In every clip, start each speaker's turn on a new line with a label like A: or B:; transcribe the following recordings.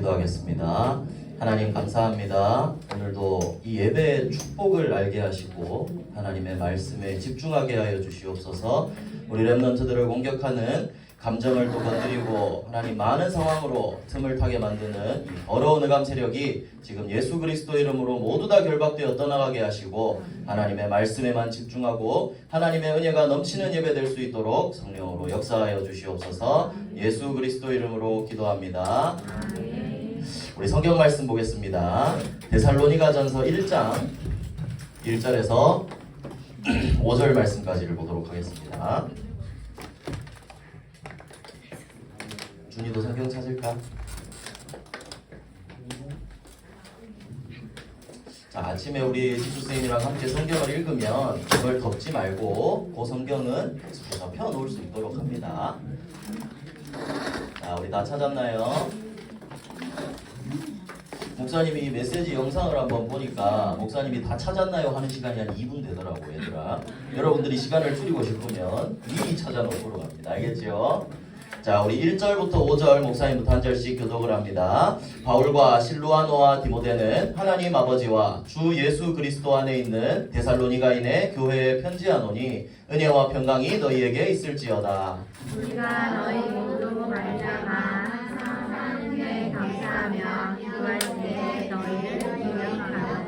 A: 기도하겠습니다. 하나님 감사합니다. 오늘도 이 예배의 축복을 알게 하시고 하나님의 말씀에 집중하게 하여 주시옵소서. 우리 렘넌트들을 공격하는 감정을 또 건드리고 하나님 많은 상황으로 틈을 타게 만드는 이 어려운 흑암 세력이 지금 예수 그리스도 이름으로 모두 다 결박되어 떠나가게 하시고 하나님의 말씀에만 집중하고 하나님의 은혜가 넘치는 예배 될 수 있도록 성령으로 역사하여 주시옵소서. 예수 그리스도 이름으로 기도합니다. 우리 성경 말씀 보겠습니다. 데살로니가전서 1장 1절에서 5절 말씀까지를 보도록 하겠습니다. 준이도 성경 찾을까? 자, 아침에 우리 지수쌤이랑 함께 성경을 읽으면 그걸 덮지 말고 그 성경은 계속해서 펴놓을 수 있도록 합니다. 자, 우리 다 찾았나요? 목사님이 이 메시지 영상을 한번 보니까 목사님이 다 찾았나요? 하는 시간이 한 2분 되더라고, 얘들아. 여러분들이 시간을 줄이고 싶으면 미리 찾아놓도록 합니다. 알겠죠? 자, 우리 1절부터 5절 목사님부터 한 절씩 교독을 합니다. 바울과 실루아노와 디모데는 하나님 아버지와 주 예수 그리스도 안에 있는 데살로니가인의 교회에 편지하노니 은혜와 평강이 너희에게 있을지어다.
B: 우리가 너희 모두 말미암아 항상 은혜에 감사하며 기도할 때 너희를 기억하노라.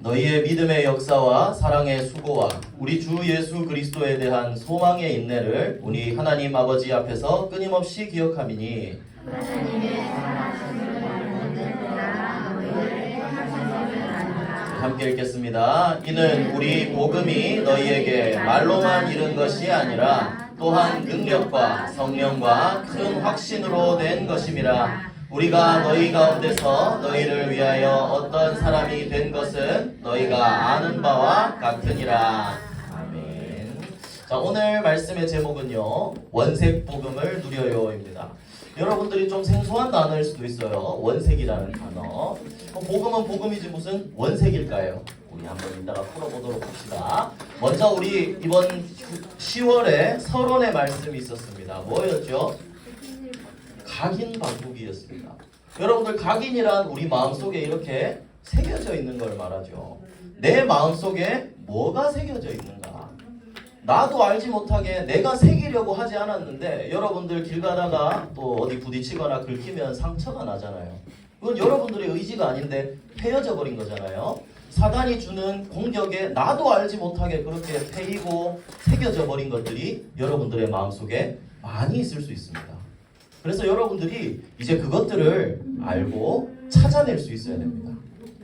A: 너희의 믿음의 역사와 사랑의 수고와 우리 주 예수 그리스도에 대한 소망의 인내를 우리 하나님 아버지 앞에서 끊임없이 기억함이니
B: 하나님의 사랑하심을 모든 때라 너희를 택하심을 아노라.
A: 함께 읽겠습니다. 이는 우리 복음이 너희에게 말로만 이른 것이 아니라 또한 능력과 성령과 큰 확신으로 된 것임이라. 우리가 너희 가운데서 너희를 위하여 어떤 사람이 된 것은 너희가 아는 바와 같으니라. 아멘. 자, 오늘 말씀의 제목은요, 원색 복음을 누려요입니다. 여러분들이 좀 생소한 단어일 수도 있어요. 원색이라는 단어. 복음은 복음이지 무슨 원색일까요? 우리 한번 이따가 풀어보도록 합시다. 먼저 우리 이번 10월에 서론의 말씀이 있었습니다. 뭐였죠? 각인 방법이었습니다. 여러분들, 각인이란 우리 마음속에 이렇게 새겨져 있는 걸 말하죠. 내 마음속에 뭐가 새겨져 있는가? 나도 알지 못하게 내가 새기려고 하지 않았는데 여러분들 길 가다가 또 어디 부딪히거나 긁히면 상처가 나잖아요. 그건 여러분들의 의지가 아닌데 패여져 버린 거잖아요. 사단이 주는 공격에 나도 알지 못하게 그렇게 패이고 새겨져 버린 것들이 여러분들의 마음속에 많이 있을 수 있습니다. 그래서 여러분들이 이제 그것들을 알고 찾아낼 수 있어야 됩니다.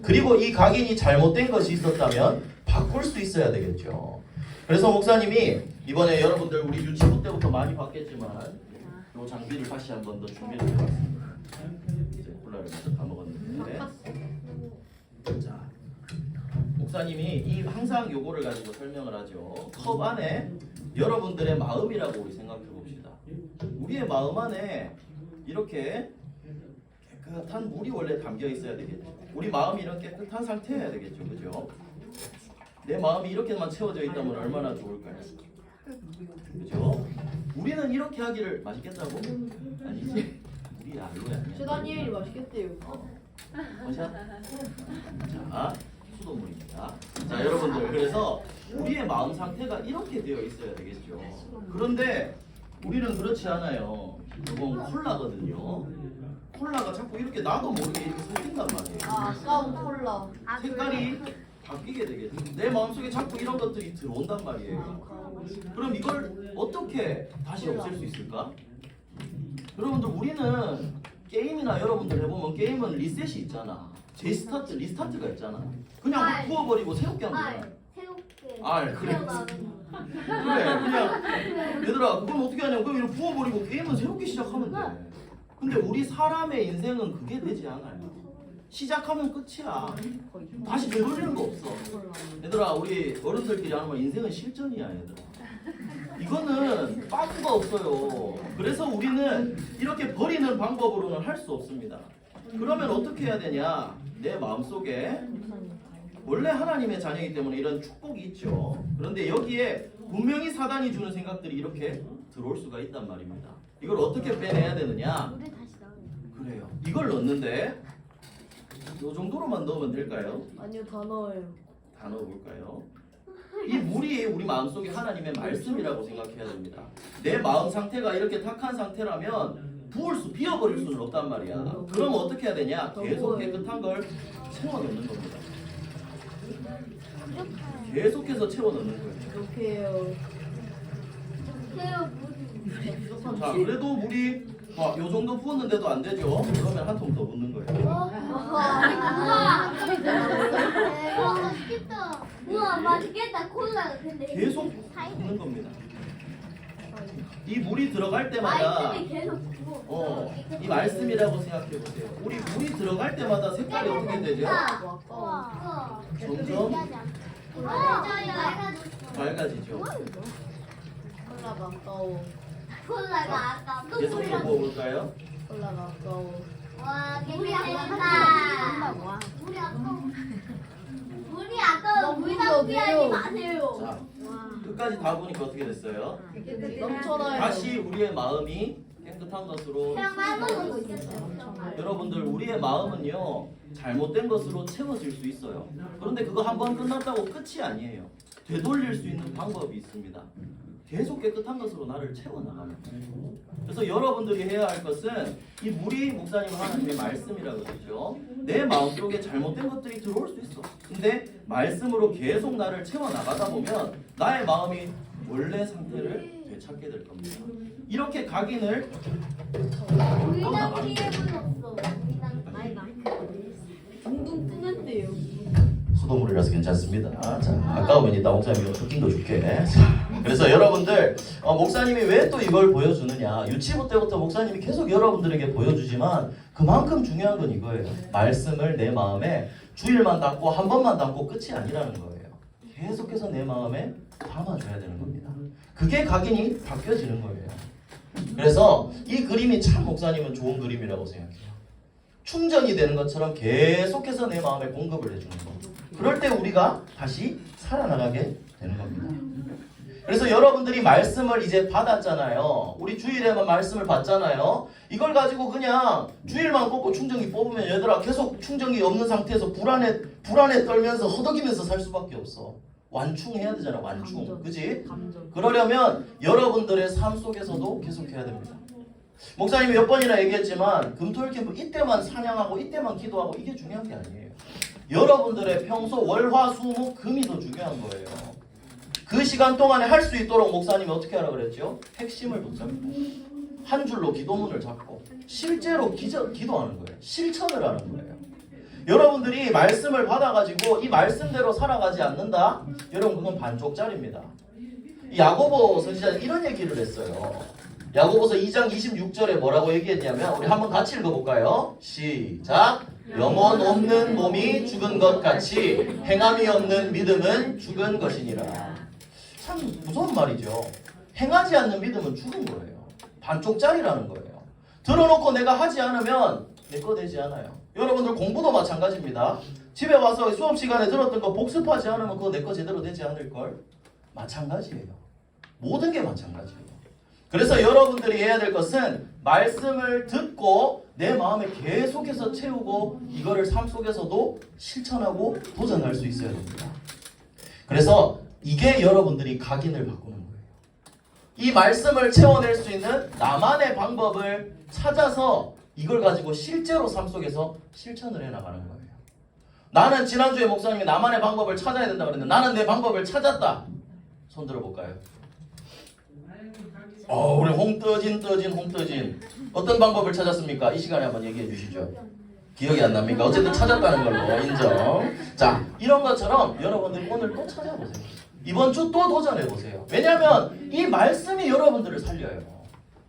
A: 그리고 이 각인이 잘못된 것이 있었다면 바꿀 수 있어야 되겠죠. 그래서 목사님이 이번에 여러분들 우리 유치부 때부터 많이 봤겠지만 이 장비를 다시 한 번 더 준비를 해봤습니다. 이제 콜라를 먼저 다 먹었는데, 자, 목사님이 항상 요거를 가지고 설명을 하죠. 컵 안에 여러분들의 마음이라고 우리 생각해 봅시다. 우리의 마음 안에 이렇게 깨끗한 물이 원래 담겨 있어야 되겠죠. 우리 마음이 이런 깨끗한 상태여야 되겠죠. 그죠? 내 마음이 이렇게만 채워져 있다면 얼마나 좋을까요? 그죠? 우리는 이렇게 하기를 맛있겠다고? 아니지. 우리 알로야 아니야.
C: 최다니엘이 맛있겠대요.
A: 원샷? 자, 수돗물입니다. 자, 여러분들, 그래서 우리의 마음 상태가 이렇게 되어 있어야 되겠죠. 그런데 우리는 그렇지 않아요. 이건 콜라거든요. 콜라가 자꾸 이렇게 나도 모르게 이렇게 섞인단 말이에요.
C: 아, 싸운 콜라.
A: 색깔이 바뀌게 되겠죠. 내 마음속에 자꾸 이런 것들이 들어온단 말이에요. 그럼 이걸 어떻게 다시 없앨 수 있을까? 여러분들, 우리는 게임이나 여러분들 해보면 게임은 리셋이 있잖아. 제스타트, 리스타트가 있잖아. 그냥 부어버리고 새롭게 하면 되잖아.
D: 새롭게
A: 그래.
D: 태어나는
A: 그래, 그냥 얘들아, 그건 어떻게 하냐면 그럼 이렇게 부어버리고 게임은 새롭게 시작하면 돼. 근데 우리 사람의 인생은 그게 되지 않아요. 시작하면 끝이야. 다시 되돌리는 거 없어. 얘들아, 우리 어른들끼리 하는 말, 인생은 실전이야, 얘들아. 이거는 빠꾸가 없어요. 그래서 우리는 이렇게 버리는 방법으로는 할 수 없습니다. 그러면 어떻게 해야 되냐? 내 마음속에 원래 하나님의 자녀이기 때문에 이런 축복이 있죠. 그런데 여기에 분명히 사단이 주는 생각들이 이렇게 들어올 수가 있단 말입니다. 이걸 어떻게 빼내야 되느냐?
D: 물에 다시 나오는
A: 그래요. 이걸 넣는데 이 정도로만 넣으면 될까요?
C: 아니요, 다 넣어요.
A: 다 넣어볼까요? 이 물이 우리 마음속에 하나님의 말씀이라고 생각해야 됩니다. 내 마음 상태가 이렇게 탁한 상태라면 비워버릴 수는 없단 말이야. 그럼 어떻게 해야 되냐? 계속 깨끗한 걸 채워 넣는 겁니다. 계속해서 채워 넣는 거예요.
C: 이렇게 해요.
A: 자, 그래도 물이 요 정도 부었는데도 안 되죠? 그러면 한 통 더 붓는 거예요.
B: 우와, 맛있겠다. 우와, 맛있겠다. 콜라. 근데
A: 계속 붓는 겁니다. 이 물이 들어갈 때마다
B: 말씀이 계속 부어.
A: 이 말씀이라고 생각해 보세요. 우리 물이 들어갈 때마다 색깔이 어떻게 되죠?
B: 우와.
A: 점점 맑아지죠.
C: 콜라가 아까워.
B: 콜라가 아까
A: 계속 더 부어볼까요?
C: 콜라가 아까워.
B: 와, 물이 아깝다. 물이 아까워. 물이 아까워.
C: 너무
B: 물 낭비하지
C: 부어줘요.
B: 마세요.
A: 자, 끝까지 다 보니까 어떻게 됐어요?
C: 넘쳐나요.
A: 다시 우리의 마음이 깨끗한 것으로
B: 그냥 말로는 거 있었어요.
A: 여러분들 우리의 마음은요 잘못된 것으로 채워질 수 있어요. 그런데 그거 한 번 끝났다고 끝이 아니에요. 되돌릴 수 있는 방법이 있습니다. 계속 깨끗한 것으로 나를 채워나가는 거예요. 그래서 여러분들이 해야 할 것은 이 물이 목사님 하나님의 말씀이라고 그러죠. 내 마음속에 잘못된 것들이 들어올 수 있어. 근데 말씀으로 계속 나를 채워나가다 보면 나의 마음이 원래 상태를 되찾게 될 겁니다. 이렇게 각인을
B: 물 낭비해 불렀어. 물 낭비.
C: 둥둥 뜨는데요.
A: 수돗물이라서 괜찮습니다. 자, 아까우면 이따 목사님이 뜯긴 거 줄게. 자, 그래서 여러분들 목사님이 왜 또 이걸 보여주느냐? 유치부 때부터 목사님이 계속 여러분들에게 보여주지만 그만큼 중요한 건 이거예요. 말씀을 내 마음에 주일만 담고 한 번만 담고 끝이 아니라는 거예요. 계속해서 내 마음에 담아줘야 되는 겁니다. 그게 각인이 바뀌어지는 거예요. 그래서 이 그림이 참 목사님은 좋은 그림이라고 생각해요. 충전이 되는 것처럼 계속해서 내 마음에 공급을 해주는 거. 그럴 때 우리가 다시 살아나가게 되는 겁니다. 그래서 여러분들이 말씀을 이제 받았잖아요. 우리 주일에만 말씀을 받잖아요. 이걸 가지고 그냥 주일만 꽂고 충전기 뽑으면 얘들아 계속 충전기 없는 상태에서 불안에 떨면서 허덕이면서 살 수밖에 없어. 완충해야 되잖아. 완충. 그지? 그러려면 여러분들의 삶 속에서도 계속해야 됩니다. 목사님이 몇 번이나 얘기했지만 금토일 캠프 이때만 사냥하고 이때만 기도하고 이게 중요한 게 아니에요. 여러분들의 평소 월화수목 금이 더 중요한 거예요. 그 시간 동안에 할 수 있도록 목사님이 어떻게 하라 그랬죠? 핵심을 붙잡고 한 줄로 기도문을 잡고 실제로 기도하는 거예요. 실천을 하는 거예요. 여러분들이 말씀을 받아가지고 이 말씀대로 살아가지 않는다? 여러분 그건 반쪽짜리입니다. 야고보 선지자는 이런 얘기를 했어요. 야고보서 2장 26절에 뭐라고 얘기했냐면 우리 한번 같이 읽어볼까요? 시작! 영혼 없는 몸이 죽은 것 같이 행함이 없는 믿음은 죽은 것이니라. 참 무서운 말이죠. 행하지 않는 믿음은 죽은 거예요. 반쪽짜리라는 거예요. 들어놓고 내가 하지 않으면 내 거 되지 않아요. 여러분들 공부도 마찬가지입니다. 집에 와서 수업 시간에 들었던 거 복습하지 않으면 그거 내 거 제대로 되지 않을걸? 마찬가지예요. 모든 게 마찬가지예요. 그래서 여러분들이 해야 될 것은 말씀을 듣고 내 마음에 계속해서 채우고 이거를 삶 속에서도 실천하고 도전할 수 있어야 됩니다. 그래서 이게 여러분들이 각인을 바꾸는 거예요. 이 말씀을 채워낼 수 있는 나만의 방법을 찾아서 이걸 가지고 실제로 삶 속에서 실천을 해나가는 거예요. 나는 지난주에 목사님이 나만의 방법을 찾아야 된다고 그랬는데 나는 내 방법을 찾았다. 손 들어볼까요? 우리 홍떠진 어떤 방법을 찾았습니까? 이 시간에 한번 얘기해 주시죠. 기억이 안 납니까? 어쨌든 찾았다는 걸로 인정. 자, 이런 것처럼 여러분들 오늘 또 찾아보세요. 이번 주 또 도전해보세요. 왜냐하면 이 말씀이 여러분들을 살려요.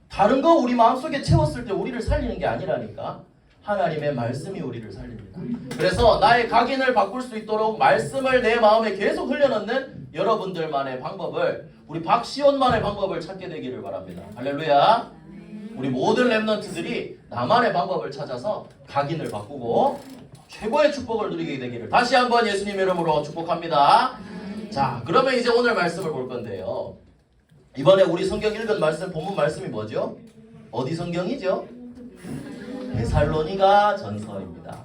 A: 다른 거 우리 마음속에 채웠을 때 우리를 살리는 게 아니라니까. 하나님의 말씀이 우리를 살립니다. 그래서 나의 각인을 바꿀 수 있도록 말씀을 내 마음에 계속 흘려넣는 여러분들만의 방법을 우리 박시온만의 방법을 찾게 되기를 바랍니다. 할렐루야. 우리 모든 랩런트들이 나만의 방법을 찾아서 각인을 바꾸고 최고의 축복을 누리게 되기를 다시 한번 예수님 이름으로 축복합니다. 자, 그러면 이제 오늘 말씀을 볼 건데요. 이번에 우리 성경 읽은 말씀, 본문 말씀이 뭐죠? 어디 성경이죠? 데살로니가 전서입니다.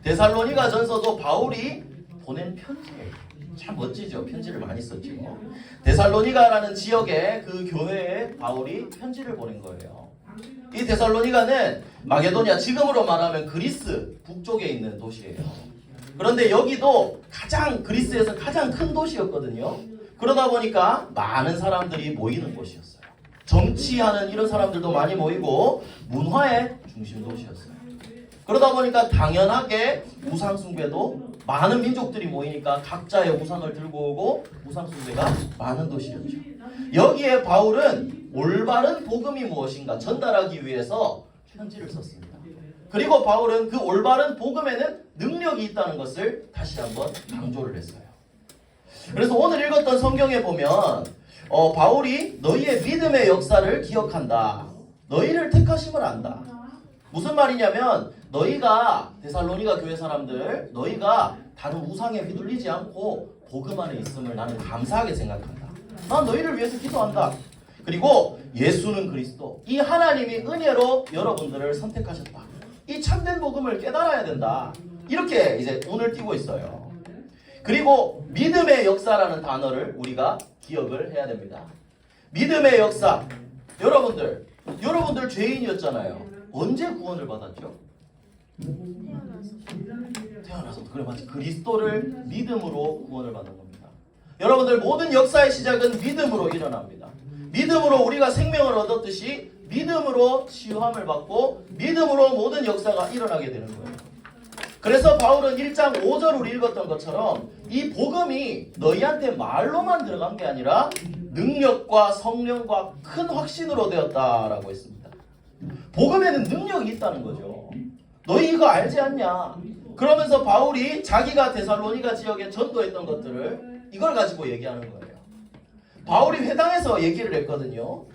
A: 데살로니가 전서도 바울이 보낸 편지예요. 참 멋지죠. 편지를 많이 썼죠. 데살로니가라는 지역의 그 교회에 바울이 편지를 보낸 거예요. 이 데살로니가는 마게도니아, 지금으로 말하면 그리스 북쪽에 있는 도시예요. 그런데 여기도 그리스에서 가장 큰 도시였거든요. 그러다 보니까 많은 사람들이 모이는 곳이었어요. 정치하는 이런 사람들도 많이 모이고 문화의 중심 도시였어요. 그러다 보니까 당연하게 우상 숭배도 많은 민족들이 모이니까 각자의 우상을 들고 오고 우상 숭배가 많은 도시였죠. 여기에 바울은 올바른 복음이 무엇인가 전달하기 위해서 편지를 썼습니다. 그리고 바울은 그 올바른 복음에는 능력이 있다는 것을 다시 한번 강조를 했어요. 그래서 오늘 읽었던 성경에 보면 바울이 너희의 믿음의 역사를 기억한다. 너희를 택하심을 안다. 무슨 말이냐면 너희가 데살로니가 교회 사람들 너희가 다른 우상에 휘둘리지 않고 복음 안에 있음을 나는 감사하게 생각한다. 난 너희를 위해서 기도한다. 그리고 예수는 그리스도. 이 하나님이 은혜로 여러분들을 선택하셨다. 이 참된 복음을 깨달아야 된다. 이렇게 이제 운을 띄고 있어요. 그리고 믿음의 역사라는 단어를 우리가 기억을 해야 됩니다. 믿음의 역사. 여러분들 죄인이었잖아요. 언제 구원을 받았죠? 태어나서. 그래, 맞지. 그리스도를 믿음으로 구원을 받는 겁니다. 여러분들 모든 역사의 시작은 믿음으로 일어납니다. 믿음으로 우리가 생명을 얻었듯이 믿음으로 치유함을 받고 믿음으로 모든 역사가 일어나게 되는 거예요. 그래서 바울은 1장 5절 우리 읽었던 것처럼 이 복음이 너희한테 말로만 들어간 게 아니라 능력과 성령과 큰 확신으로 되었다라고 했습니다. 복음에는 능력이 있다는 거죠. 너희 이거 알지 않냐? 그러면서 바울이 자기가 데살로니가 지역에 전도했던 것들을 이걸 가지고 얘기하는 거예요. 바울이 회당에서 얘기를 했거든요.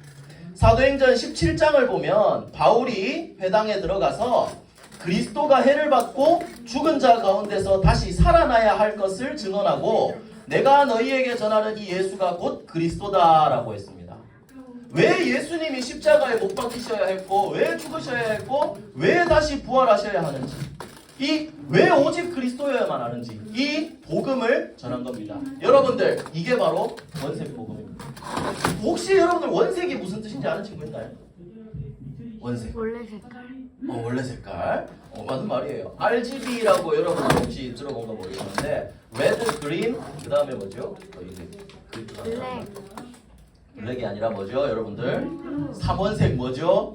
A: 사도행전 17장을 보면 바울이 회당에 들어가서 그리스도가 해를 받고 죽은 자 가운데서 다시 살아나야 할 것을 증언하고 내가 너희에게 전하는 이 예수가 곧 그리스도다라고 했습니다. 왜 예수님이 십자가에 못 박히셔야 했고 왜 죽으셔야 했고 왜 다시 부활하셔야 하는지 왜 오직 그리스도여야만 하는지 이 복음을 전한 겁니다. 여러분들 이게 바로 원색 복음입니다. 혹시 여러분들 원색이 무슨 뜻인지 아는 친구 있나요? 원색.
B: 원래 색깔.
A: 원래 색깔. 맞는 말이에요. RGB라고 여러분 혹시 들어본 거 모르겠는데 레드, 그린, 그 다음에 뭐죠?
B: 블랙.
A: 블랙이 아니라 뭐죠? 여러분들 3원색 뭐죠?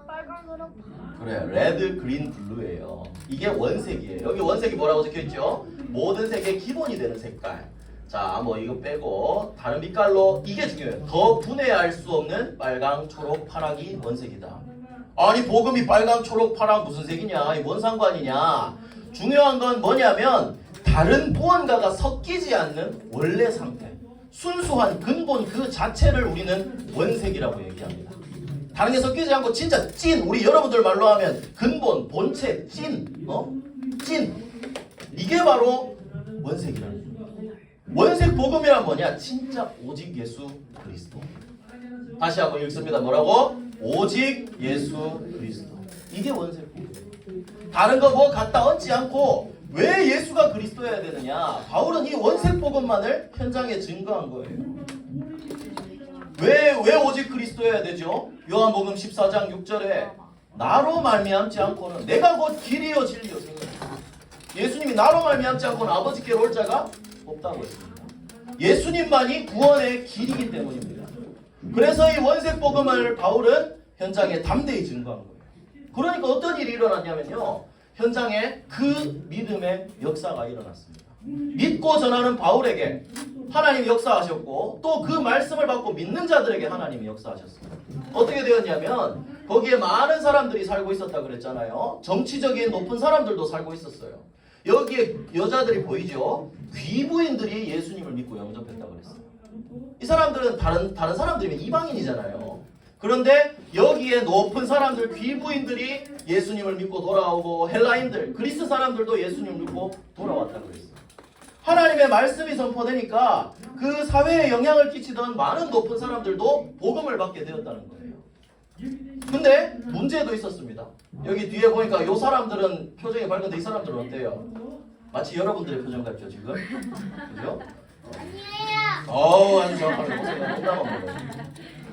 B: 빨간 거랑
A: 그래, 레드, 그린, 블루예요. 이게 원색이에요. 여기 원색이 뭐라고 적혀있죠? 모든 색의 기본이 되는 색깔. 자, 뭐 이거 빼고 다른 빛깔로 이게 중요해요. 더 분해할 수 없는 빨강, 초록, 파랑이 원색이다. 아니 복음이 빨강, 초록, 파랑 무슨 색이냐? 이 뭔 상관이냐? 중요한 건 뭐냐면 다른 무언가가 섞이지 않는 원래 상태, 순수한 근본 그 자체를 우리는 원색이라고 얘기합니다. 다른 게 섞이지 않고 진짜 찐, 우리 여러분들 말로 하면 근본, 본체, 찐, 찐. 이게 바로 원색이라는 거예요. 원색 복음이란 뭐냐? 진짜 오직 예수 그리스도. 다시 한번 읽습니다. 뭐라고? 오직 예수 그리스도. 이게 원색 복음. 다른 거 뭐 갖다 얹지 않고 왜 예수가 그리스도여야 되느냐? 바울은 이 원색 복음만을 현장에 증거한 거예요. 왜 오직 그리스도여야 되죠? 요한복음 14장 6절에 나로 말미암지 않고는 내가 곧 길이요 진리요 생명이다. 예수님이 나로 말미암지 않고는 아버지께로 올 자가 없다고 했습니다. 예수님만이 구원의 길이기 때문입니다. 그래서 이 원색 복음을 바울은 현장에 담대히 증거한 거예요. 그러니까 어떤 일이 일어났냐면요. 현장에 그 믿음의 역사가 일어났습니다. 믿고 전하는 바울에게 하나님이 역사하셨고 또 그 말씀을 받고 믿는 자들에게 하나님이 역사하셨습니다. 어떻게 되었냐면 거기에 많은 사람들이 살고 있었다 그랬잖아요. 정치적인 높은 사람들도 살고 있었어요. 여기에 여자들이 보이죠? 귀부인들이 예수님을 믿고 영접했다 그랬어요. 이 사람들은 다른 사람들이면 이방인이잖아요. 그런데 여기에 높은 사람들, 귀부인들이 예수님을 믿고 돌아오고 헬라인들, 그리스 사람들도 예수님을 믿고 돌아왔다 그랬어요. 하나님의 말씀이 선포되니까 그 사회에 영향을 끼치던 많은 높은 사람들도 복음을 받게 되었다는 거예요. 근데 문제도 있었습니다. 여기 뒤에 보니까 요 사람들은 표정이 밝은데 이 사람들은 어때요? 마치 여러분들의 표정 같죠 지금? 그죠?
B: 아니에요.
A: 아주 정확하게 보세요. 농담한 거예요.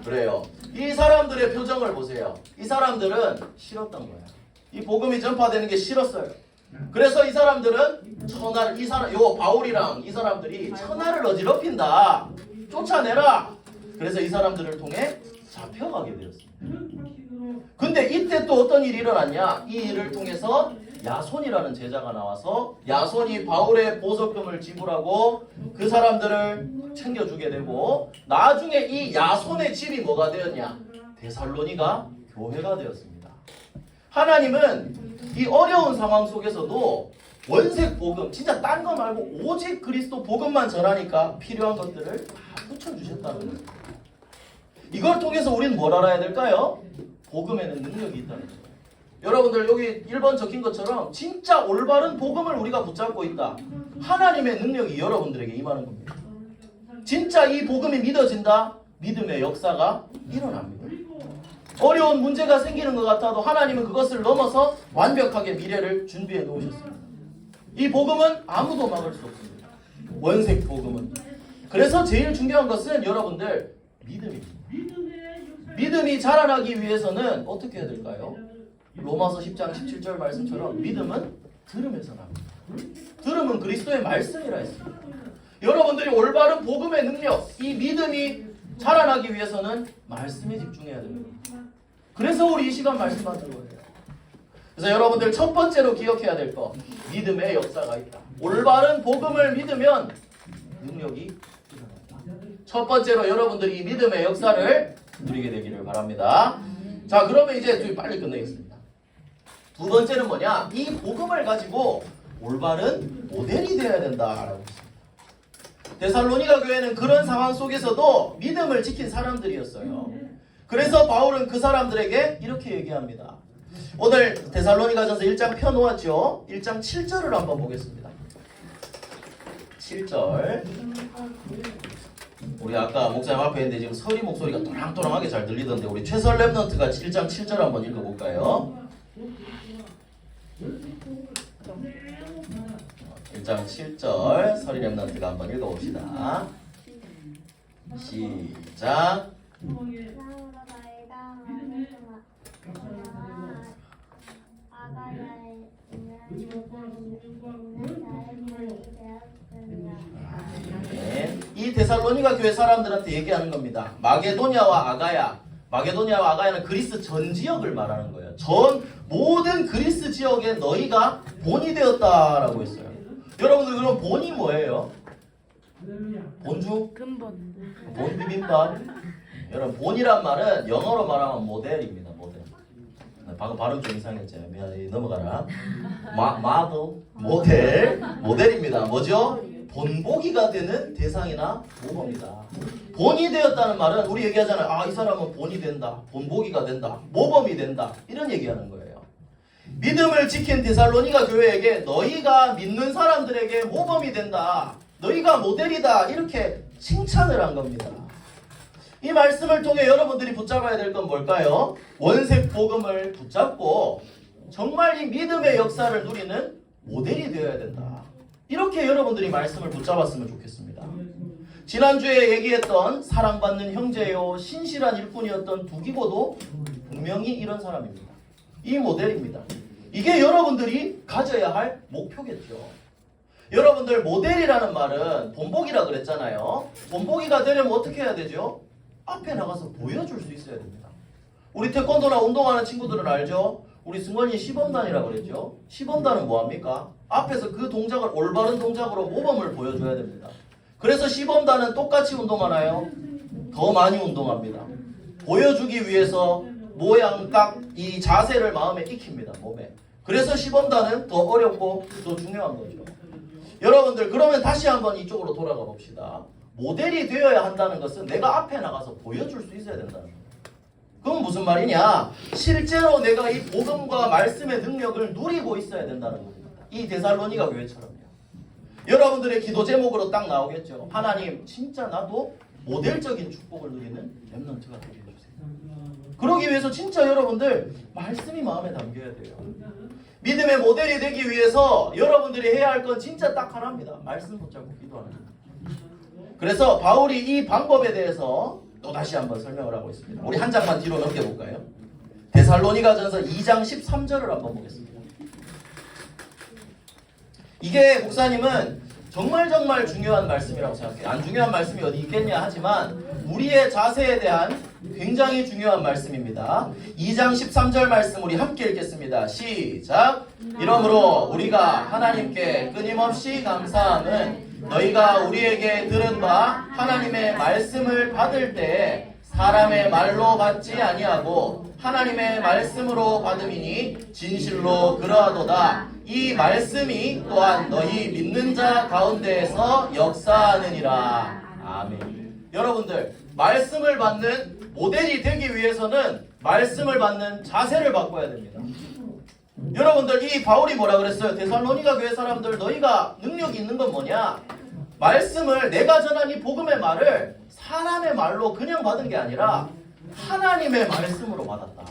A: 그래요. 이 사람들의 표정을 보세요. 이 사람들은 싫었던 거예요. 이 복음이 전파되는 게 싫었어요. 그래서 이 사람들은 요 바울이랑 이 사람들이 천하를 어지럽힌다. 쫓아내라. 그래서 이 사람들을 통해 잡혀가게 되었습니다. 근데 이때 또 어떤 일이 일어났냐? 이 일을 통해서 야손이라는 제자가 나와서 야손이 바울의 보석금을 지불하고 그 사람들을 챙겨주게 되고 나중에 이 야손의 집이 뭐가 되었냐? 데살로니가 교회가 되었습니다. 하나님은 이 어려운 상황 속에서도 원색 복음, 진짜 딴 거 말고 오직 그리스도 복음만 전하니까 필요한 것들을 다 붙여주셨다는 거예요. 이걸 통해서 우리는 뭘 알아야 될까요? 복음에는 능력이 있다는 거예요. 여러분들 여기 1번 적힌 것처럼 진짜 올바른 복음을 우리가 붙잡고 있다. 하나님의 능력이 여러분들에게 임하는 겁니다. 진짜 이 복음이 믿어진다. 믿음의 역사가 일어납니다. 어려운 문제가 생기는 것 같아도 하나님은 그것을 넘어서 완벽하게 미래를 준비해 놓으셨습니다. 이 복음은 아무도 막을 수 없습니다. 원색 복음은. 그래서 제일 중요한 것은 여러분들 믿음입니다. 믿음이 자라나기 위해서는 어떻게 해야 될까요? 로마서 10장 17절 말씀처럼 믿음은 들음에서 납니다. 들음은 그리스도의 말씀이라 했습니다. 여러분들이 올바른 복음의 능력, 이 믿음이 자라나기 위해서는 말씀에 집중해야 됩니다. 그래서 우리 이 시간 말씀 받는 거예요. 그래서 여러분들 첫 번째로 기억해야 될 거, 믿음의 역사가 있다. 올바른 복음을 믿으면 능력이 일어난다. 첫 번째로 여러분들이 이 믿음의 역사를 누리게 되기를 바랍니다. 자, 그러면 이제 좀 빨리 끝내겠습니다. 두 번째는 뭐냐? 이 복음을 가지고 올바른 모델이 되어야 된다라고 했습니다. 데살로니가 교회는 그런 상황 속에서도 믿음을 지킨 사람들이었어요. 그래서 바울은 그 사람들에게 이렇게 얘기합니다. 오늘 데살로니가전서 1장 펴놓았죠? 1장 7절을 한번 보겠습니다. 7절. 우리 아까 목사님 앞에 있는데 지금 서리 목소리가 또랑또랑하게 잘 들리던데 우리 최설 랩넌트가 1장 7절 한번 읽어볼까요? 1장 7절 서리 랩넌트가 한번 읽어봅시다. 시작. 이 데살로니가 교회 사람들한테 얘기하는 겁니다. 마게도냐와 아가야는 그리스 전 지역을 말하는 거예요. 전 모든 그리스 지역에 너희가 본이 되었다라고 했어요. 여러분들 그럼 본이 뭐예요? 본주?
B: 근본.
A: 본 비빔밥? 여러분 본이란 말은 영어로 말하면 모델입니다. 모델. 방금 발음 좀 이상했죠. 미안해. 넘어가라. 모델입니다. 뭐죠? 본보기가 되는 대상이나 모범이다. 본이 되었다는 말은 우리 얘기하잖아요. 아, 이 사람은 본이 된다. 본보기가 된다. 모범이 된다. 이런 얘기하는 거예요. 믿음을 지킨 데살로니가 교회에게 너희가 믿는 사람들에게 모범이 된다. 너희가 모델이다. 이렇게 칭찬을 한 겁니다. 이 말씀을 통해 여러분들이 붙잡아야 될 건 뭘까요? 원색 복음을 붙잡고 정말 이 믿음의 역사를 누리는 모델이 되어야 된다. 이렇게 여러분들이 말씀을 붙잡았으면 좋겠습니다. 지난주에 얘기했던 사랑받는 형제요 신실한 일꾼이었던 두기고도 분명히 이런 사람입니다. 이 모델입니다. 이게 여러분들이 가져야 할 목표겠죠. 여러분들 모델이라는 말은 본보기라 그랬잖아요. 본보기가 되려면 어떻게 해야 되죠? 앞에 나가서 보여줄 수 있어야 됩니다. 우리 태권도나 운동하는 친구들은 알죠? 우리 승관이 시범단이라고 그랬죠? 시범단은 뭐합니까? 앞에서 그 동작을 올바른 동작으로 모범을 보여줘야 됩니다. 그래서 시범단은 똑같이 운동하나요? 더 많이 운동합니다. 보여주기 위해서 모양, 각, 이 자세를 마음에 익힙니다. 몸에. 그래서 시범단은 더 어렵고 더 중요한 거죠. 여러분들 그러면 다시 한번 이쪽으로 돌아가 봅시다. 모델이 되어야 한다는 것은 내가 앞에 나가서 보여줄 수 있어야 된다는 거예요. 그건 무슨 말이냐? 실제로 내가 이 복음과 말씀의 능력을 누리고 있어야 된다는 겁니다. 이 데살로니가 교회처럼요. 여러분들의 기도 제목으로 딱 나오겠죠. 하나님, 진짜 나도 모델적인 축복을 누리는 렘넌트가 되게 해주세요. 그러기 위해서 진짜 여러분들 말씀이 마음에 담겨야 돼요. 믿음의 모델이 되기 위해서 여러분들이 해야 할 건 진짜 딱 하나입니다. 말씀 붙잡고 기도하는 거예요. 그래서 바울이 이 방법에 대해서 또 다시 한번 설명을 하고 있습니다. 우리 한 장만 뒤로 넘겨볼까요? 데살로니가전서 2장 13절을 한번 보겠습니다. 이게 목사님은 정말 중요한 말씀이라고 생각해요. 안 중요한 말씀이 어디 있겠냐 하지만 우리의 자세에 대한 굉장히 중요한 말씀입니다. 2장 13절 말씀 우리 함께 읽겠습니다. 시작! 이러므로 우리가 하나님께 끊임없이 감사함은 너희가 우리에게 들은 바 하나님의 말씀을 받을 때에 사람의 말로 받지 아니하고 하나님의 말씀으로 받음이니 진실로 그러하도다. 이 말씀이 또한 너희 믿는 자 가운데에서 역사하느니라. 아멘. 여러분들 말씀을 받는 모델이 되기 위해서는 말씀을 받는 자세를 바꿔야 됩니다. 여러분들 이 바울이 뭐라 그랬어요? 데살로니가 교회 사람들 너희가 능력이 있는 건 뭐냐? 말씀을 내가 전한 이 복음의 말을 사람의 말로 그냥 받은 게 아니라 하나님의 말씀으로 받았다.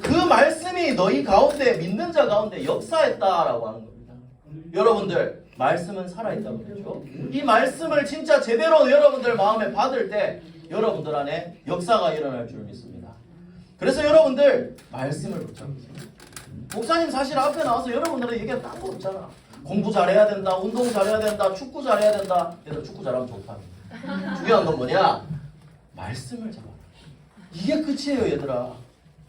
A: 그 말씀이 너희 가운데 믿는 자 가운데 역사했다라고 하는 겁니다. 여러분들 말씀은 살아있다고 그랬죠. 이 말씀을 진짜 제대로 여러분들 마음에 받을 때 여러분들 안에 역사가 일어날 줄 믿습니다. 그래서 여러분들 말씀을 붙잡으세요. 목사님 사실 앞에 나와서 여러분들은 얘기가 딴 거 없잖아. 공부 잘해야 된다, 운동 잘해야 된다, 축구 잘해야 된다. 얘들 축구 잘하면 좋다. 중요한 건 뭐냐? 말씀을 잡아라. 이게 끝이에요, 얘들아.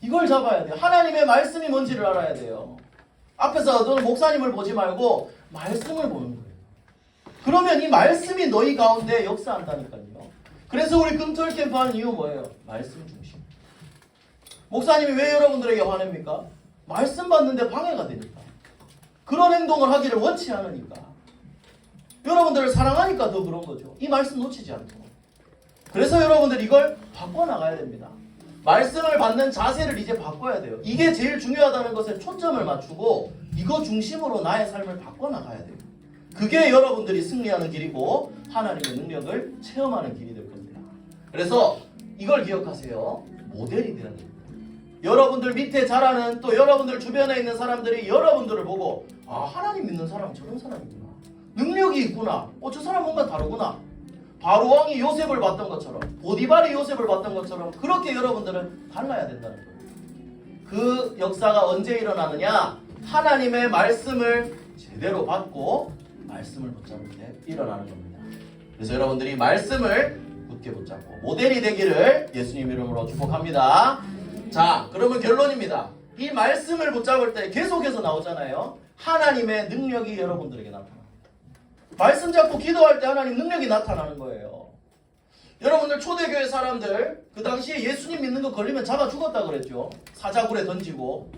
A: 이걸 잡아야 돼요. 하나님의 말씀이 뭔지를 알아야 돼요. 앞에서 너는 목사님을 보지 말고 말씀을 보는 거예요. 그러면 이 말씀이 너희 가운데 역사한다니까요. 그래서 우리 금토일 캠프 하는 이유 뭐예요? 말씀 중심. 목사님이 왜 여러분들에게 화냅니까? 말씀 받는데 방해가 되니까. 그런 행동을 하기를 원치 않으니까. 여러분들을 사랑하니까 더 그런 거죠. 이 말씀 놓치지 않고. 그래서 여러분들 이걸 바꿔나가야 됩니다. 말씀을 받는 자세를 이제 바꿔야 돼요. 이게 제일 중요하다는 것에 초점을 맞추고 이거 중심으로 나의 삶을 바꿔나가야 돼요. 그게 여러분들이 승리하는 길이고 하나님의 능력을 체험하는 길이 될 겁니다. 그래서 이걸 기억하세요. 모델이 되어야 됩니다. 여러분들 밑에 자라는 또 여러분들 주변에 있는 사람들이 여러분들을 보고 아 하나님 믿는 사람은 저런 사람이구나. 능력이 있구나. 저 사람 뭔가 다르구나. 바로왕이 요셉을 봤던 것처럼 보디발이 요셉을 봤던 것처럼 그렇게 여러분들은 달라야 된다는 거예요. 그 역사가 언제 일어나느냐? 하나님의 말씀을 제대로 받고 말씀을 붙잡을 때 일어나는 겁니다. 그래서 여러분들이 말씀을 굳게 붙잡고 모델이 되기를 예수님 이름으로 축복합니다. 자, 그러면 결론입니다. 이 말씀을 붙잡을 때 계속해서 나오잖아요. 하나님의 능력이 여러분들에게 나타납니다. 말씀 잡고 기도할 때 하나님 능력이 나타나는 거예요. 여러분들 초대교회 사람들 그 당시에 예수님 믿는 거 걸리면 잡아 죽었다 그랬죠. 사자굴에 던지고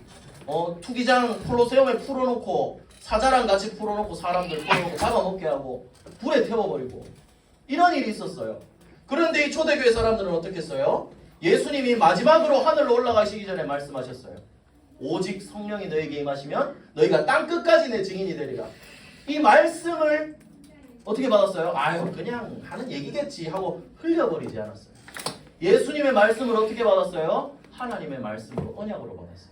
A: 투기장 콜로세움에 풀어놓고 사자랑 같이 풀어놓고 사람들 풀어놓고 잡아먹게 하고 불에 태워버리고 이런 일이 있었어요. 그런데 이 초대교회 사람들은 어떻게 했어요? 예수님이 마지막으로 하늘로 올라가시기 전에 말씀하셨어요. 오직 성령이 너에게 임하시면 너희가 땅끝까지 내 증인이 되리라. 이 말씀을 어떻게 받았어요? 아유 그냥 하는 얘기겠지 하고 흘려버리지 않았어요. 예수님의 말씀을 어떻게 받았어요? 하나님의 말씀으로 언약으로 받았어요.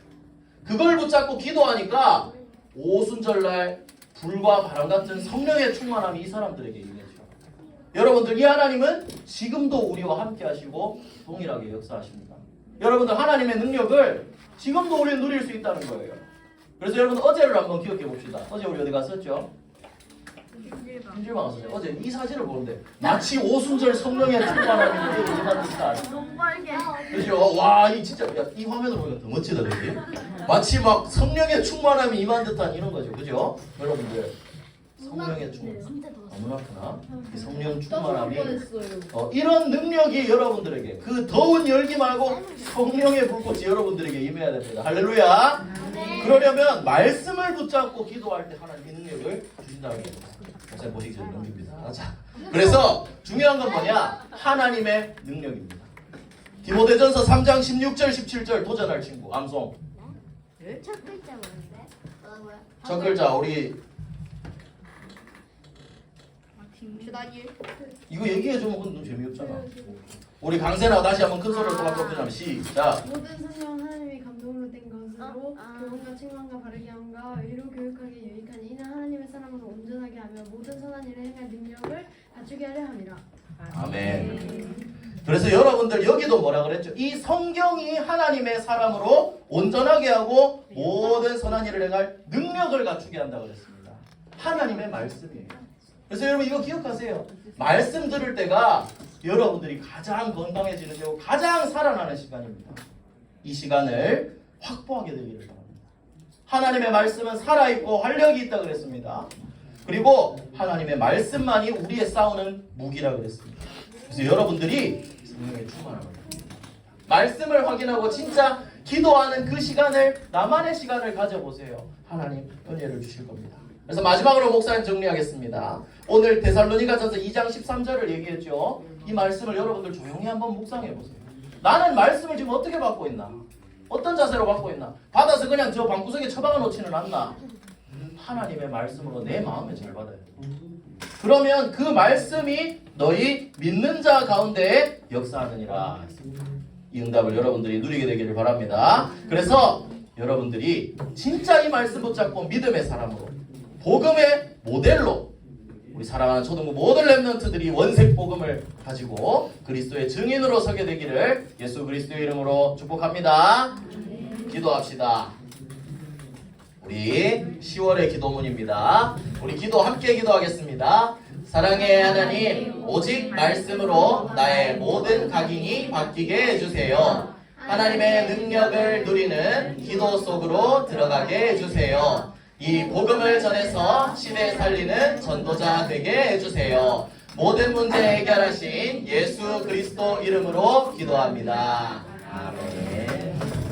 A: 그걸 붙잡고 기도하니까 오순절날 불과 바람 같은 성령의 충만함이 이 사람들에게 임했죠. 여러분들 이 하나님은 지금도 우리와 함께 하시고 동일하게 역사하십니다. 여러분들 하나님의 능력을 지금도 우리는 누릴 수 있다는 거예요. 그래서 여러분 어제를 한번 기억해 봅시다. 어제 우리 어디 갔었죠? 힘줄만 갔었죠. 어제 이 사진을 보는데 마치 오순절 성령의 충만함이 우리에게 임한 듯한 그죠? 와, 이 진짜 이 화면으로 보니까 더 멋지다, 그지? 마치 막 성령의 충만함이 임한 듯한 이런 거죠, 그죠? 여러분들 성령의 충만 너무나구나. 이 성령 충만함이 이런 능력이 여러분들에게 그 더운 열기 말고 성령의 불꽃이 여러분들에게 임해야 됩니다. 할렐루야. 그러려면 말씀을 붙잡고 기도할 때 하나님 이 능력을 주신다는 겁니다. 목사님 보시기 전에 넘깁니다. 자, 그래서 중요한 건 뭐냐? 하나님의 능력입니다. 디모데전서 3장 16절 17절 도전할 친구 암송.
B: 첫 글자 뭔데? 뭐야?
A: 첫 글자 우리
C: 슈다길
A: 이거 얘기해주면 그건 너무 재미없잖아. 우리 강세나 다시 한번 큰 소리로 또박또 부르자면 시작.
D: 모든 성령은 하나님의 감동으로 된 것으로
B: 아.
D: 교훈과 책망과 바르게 함과 의로 교육하기에 유익하니 이는 하나님의 사람으로 온전하게 하며 모든 선한 일을 행할 능력을 갖추게 하려 함이라.
A: 아멘. 그래서 여러분들 여기도 뭐라 그랬죠? 이 성경이 하나님의 사람으로 온전하게 하고 모든 선한 일을 행할 능력을 갖추게 한다 그랬습니다. 하나님의 말씀이에요. 그래서 여러분 이거 기억하세요. 말씀 들을 때가 여러분들이 가장 건강해지는 때고 가장 살아나는 시간입니다. 이 시간을 확보하게 되기를 바랍니다. 하나님의 말씀은 살아있고 활력이 있다 그랬습니다. 그리고 하나님의 말씀만이 우리의 싸우는 무기라 그랬습니다. 그래서 여러분들이 성령에 충만하고 말씀을 확인하고 진짜 기도하는 그 시간을 나만의 시간을 가져보세요. 하나님 은혜를 주실 겁니다. 그래서 마지막으로 목사님 정리하겠습니다. 오늘 데살로니가전서 2장 13절을 얘기했죠. 이 말씀을 여러분들 조용히 한번 묵상해 보세요. 나는 말씀을 지금 어떻게 받고 있나? 어떤 자세로 받고 있나? 받아서 그냥 저 방구석에 처박아 놓지는 않나? 하나님의 말씀으로 내 마음을 잘 받아야 돼. 그러면 그 말씀이 너희 믿는 자 가운데 역사하느니라. 이 응답을 여러분들이 누리게 되기를 바랍니다. 그래서 여러분들이 진짜 이 말씀 붙잡고 믿음의 사람으로 복음의 모델로 우리 사랑하는 초등부 모든 렘넌트들이 원색 복음을 가지고 그리스도의 증인으로 서게 되기를 예수 그리스도의 이름으로 축복합니다. 기도합시다. 우리 10월의 기도문입니다. 우리 기도 함께 기도하겠습니다. 사랑의 하나님, 오직 말씀으로 나의 모든 각인이 바뀌게 해주세요. 하나님의 능력을 누리는 기도 속으로 들어가게 해주세요. 이 복음을 전해서 시대 살리는 전도자 되게 해주세요. 모든 문제 해결하신 예수 그리스도 이름으로 기도합니다. 아멘.